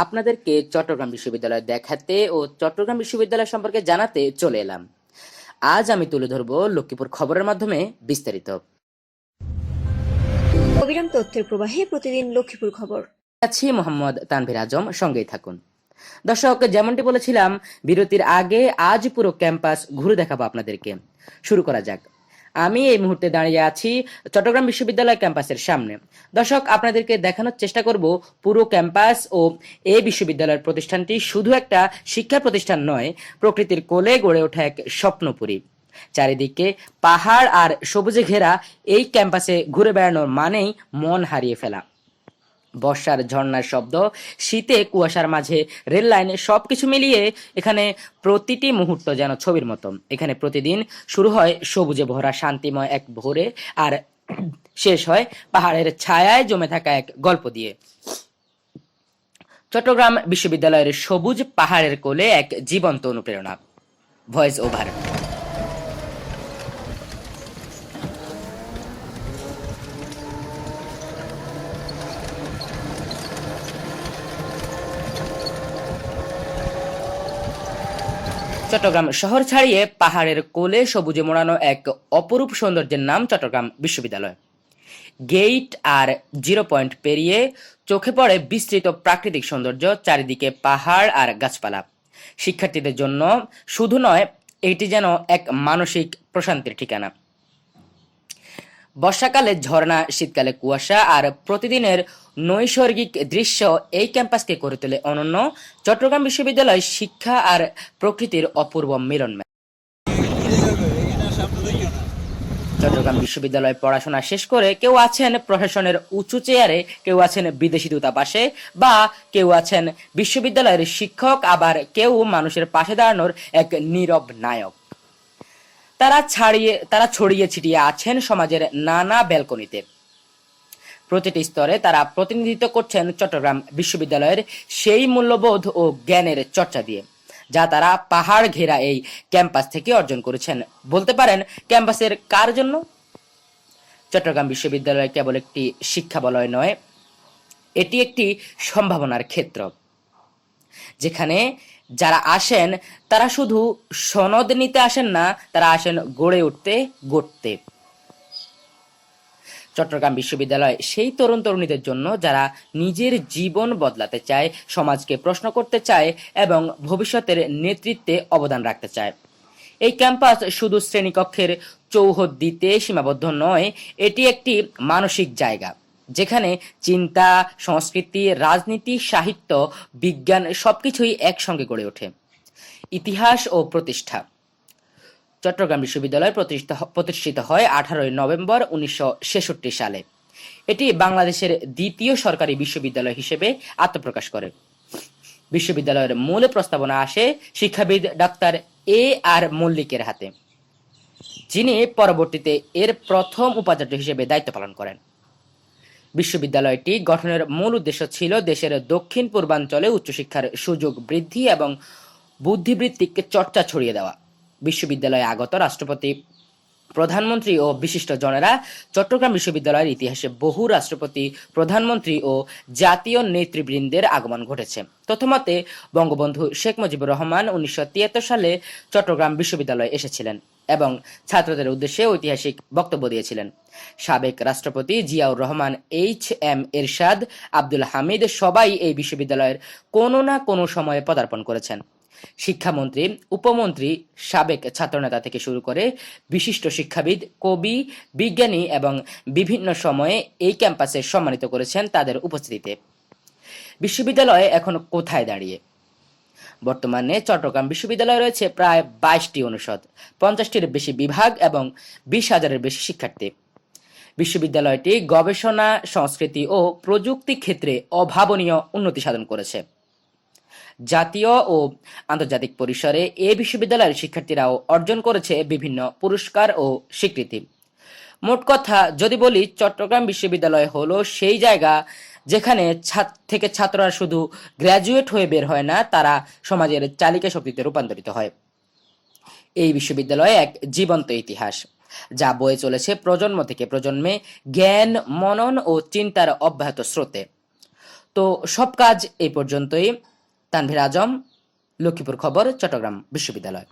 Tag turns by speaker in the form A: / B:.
A: আপনাদেরকে চট্টগ্রাম বিশ্ববিদ্যালয় দেখাতে ও চট্টগ্রাম বিশ্ববিদ্যালয় সম্পর্কে জানাতে চলে এলাম। আজ আমি তুলে ধরব লক্ষ্মীপুর খবরের মাধ্যমে বিস্তারিত।
B: অবিরাম তথ্যের প্রবাহে প্রতিদিন লক্ষ্মীপুর খবর।
A: আছি মোহাম্মদ তানভীর আজম, সঙ্গেই থাকুন। দর্শক, যেমনটি বলেছিলাম বিরতির আগে, আজ পুরো ক্যাম্পাস ঘুরে দেখাবো আপনাদেরকে। শুরু করা যাক। আমি এই মুহূর্তে দাঁড়িয়ে আছি চট্টগ্রাম বিশ্ববিদ্যালয় ক্যাম্পাসের সামনে। দর্শক, আপনাদেরকে দেখানোর চেষ্টা করব পুরো ক্যাম্পাস ও এই বিশ্ববিদ্যালয়ের প্রতিষ্ঠানটি শুধু একটা শিক্ষা প্রতিষ্ঠান নয়, প্রকৃতির কোলে গড়ে ওঠা এক স্বপ্নপুরী। চারিদিকে পাহাড় আর সবুজে ঘেরা এই ক্যাম্পাসে ঘুরে বেড়ানোর মানেই মন হারিয়ে ফেলা। বর্ষার ঝর্ণার শব্দ, শীতে কুয়াশার মাঝে রেল লাইন, সবকিছু মিলিয়ে এখানে প্রতিটি মুহূর্ত যেন ছবির মতো। এখানে প্রতিদিন শুরু হয় সবুজে ভরা শান্তিময় এক ভোরে, আর শেষ হয় পাহাড়ের ছায়ায় জমে থাকা এক গল্প দিয়ে। চট্টগ্রাম বিশ্ববিদ্যালয়ের সবুজ পাহাড়ের কোলে এক জীবন্ত অনুপ্রেরণা। Voice over. চট্টগ্রাম শহর ছাড়িয়ে পাহাড়ের কোলে সবুজে মোড়ানো এক অপরূপ সৌন্দর্যের নাম চট্টগ্রাম বিশ্ববিদ্যালয়। গেট আর 0 পয়েন্ট পেরিয়ে চোখে পড়ে বিস্তৃত প্রাকৃতিক সৌন্দর্য, চারিদিকে পাহাড় আর গাছপালা। শিক্ষার্থীদের জন্য শুধু নয়, এটি যেন এক মানসিক প্রশান্তির ঠিকানা। বর্ষাকালে ঝর্ণা, শীতকালে কুয়াশা আর প্রতিদিনের নৈসর্গিক দৃশ্য এই ক্যাম্পাসকে করে তোলে অনন্য। চট্টগ্রাম বিশ্ববিদ্যালয় শিক্ষা আর প্রকৃতির অপূর্ব মিলন। চট্টগ্রাম বিশ্ববিদ্যালয়ে পড়াশোনা শেষ করে কেউ আছেন প্রশাসনের উঁচু চেয়ারে, কেউ আছেন বিদেশি দূতাবাসে, বা কেউ আছেন বিশ্ববিদ্যালয়ের শিক্ষক, আবার কেউ মানুষের পাশে দাঁড়ানোর এক নীরব নায়ক। তারা ছড়িয়ে ছিটিয়ে আছেন সমাজের নানা ব্যালকনিতে। প্রতিটি স্তরে তারা প্রতিনিধিত্ব করছেন চট্টগ্রাম বিশ্ববিদ্যালয়ের সেই মূল্যবোধ ও জ্ঞানের চর্চা দিয়ে, যা তারা পাহাড় ঘেরা এই ক্যাম্পাস থেকে অর্জন করেছেন। বলতে পারেন, ক্যাম্পাসের কার জন্য? চট্টগ্রাম বিশ্ববিদ্যালয় কেবল একটি শিক্ষা বলয় নয়, এটি একটি সম্ভাবনার ক্ষেত্র, যেখানে যারা আসেন তারা শুধু সনদ নিতে আসেন না, তারা আসেন গড়ে উঠতে, গড়তে। চট্টগ্রাম বিশ্ববিদ্যালয় সেই তরুণ তরুণীদের জন্য যারা নিজের জীবন বদলাতে চায়, সমাজকে প্রশ্ন করতে চায় এবং ভবিষ্যতের নেতৃত্বে অবদান রাখতে চায়। এই ক্যাম্পাস শুধু শ্রেণীকক্ষের চৌহদ্দিতে সীমাবদ্ধ নয়, এটি একটি মানসিক জায়গা, যেখানে চিন্তা, সংস্কৃতি, রাজনীতি, সাহিত্য, বিজ্ঞান সবকিছুই একসঙ্গে গড়ে ওঠে। ইতিহাস ও প্রতিষ্ঠা। চট্টগ্রাম বিশ্ববিদ্যালয় প্রতিষ্ঠিত হয় 18 নভেম্বর 1966 সালে। এটি বাংলাদেশের দ্বিতীয় সরকারি বিশ্ববিদ্যালয় হিসেবে আত্মপ্রকাশ করে। বিশ্ববিদ্যালয়ের মূল প্রস্তাবনা আসে শিক্ষাবিদ ডাক্তার আর মল্লিকের হাতে, যিনি পরবর্তীতে এর প্রথম উপাচার্য হিসেবে দায়িত্ব পালন করেন। বিশ্ববিদ্যালয়টি গঠনের মূল উদ্দেশ্য ছিল দেশের দক্ষিণ পূর্বাঞ্চলে উচ্চশিক্ষার সুযোগ বৃদ্ধি এবং বুদ্ধিবৃত্তিক চর্চা ছড়িয়ে দেওয়া। বিশ্ববিদ্যালয়ে আগত রাষ্ট্রপতি, প্রধানমন্ত্রী ও বিশিষ্ট জনেরা। চট্টগ্রাম বিশ্ববিদ্যালয়ের ইতিহাসে বহু রাষ্ট্রপতি, প্রধানমন্ত্রী ও জাতীয় নেতৃবৃন্দের আগমন ঘটেছে। তথ্যমতে বঙ্গবন্ধু শেখ মুজিবুর রহমান 1973 সালে চট্টগ্রাম বিশ্ববিদ্যালয়ে এসেছিলেন এবং ছাত্রদের উদ্দেশ্যে ঐতিহাসিক বক্তব্য দিয়েছিলেন। সাবেক রাষ্ট্রপতি জিয়াউর রহমান, HM এরশাদ, আব্দুল হামিদ সবাই এই বিশ্ববিদ্যালয়ের কোনো না কোনো সময়ে পদার্পণ করেছেন। শিক্ষামন্ত্রী, উপমন্ত্রী, সাবেক ছাত্রনেতা থেকে শুরু করে বিশিষ্ট শিক্ষাবিদ, কবি, বিজ্ঞানী এবং বিভিন্ন সময়ে এই ক্যাম্পাসে সম্মানিত করেছেন তাদের উপস্থিতিতে। বিশ্ববিদ্যালয়ে এখন কোথায় দাঁড়িয়ে? বর্তমানে চট্টগ্রাম বিশ্ববিদ্যালয়ে রয়েছে প্রায় 22টি অনুষদ, 50টির বেশি বিভাগ এবং 20,000-এর বেশি শিক্ষার্থী। বিশ্ববিদ্যালয়টি গবেষণা, সংস্কৃতি ও প্রযুক্তি ক্ষেত্রে অভাবনীয় উন্নতি সাধন করেছে। জাতীয় ও আন্তর্জাতিক পরিসরে এ বিশ্ববিদ্যালয়ের শিক্ষার্থীরাও অর্জন করেছে বিভিন্ন পুরস্কার ও স্বীকৃতি। মোট কথা যদি বলি, চট্টগ্রাম বিশ্ববিদ্যালয় হলো সেই জায়গা যেখানে থেকে ছাত্ররা শুধু গ্র্যাজুয়েট হয়ে বের হয় না, তারা সমাজের চালিকা শক্তিতে রূপান্তরিত হয়। এই বিশ্ববিদ্যালয় এক জীবন্ত ইতিহাস, যা বয়ে চলেছে প্রজন্ম থেকে প্রজন্মে জ্ঞান, মনন ও চিন্তার অব্যাহত স্রোতে। তো সব কাজ এই পর্যন্তই। তানভীর আজম, লক্ষ্মীপুর খবর, চট্টগ্রাম বিশ্ববিদ্যালয়।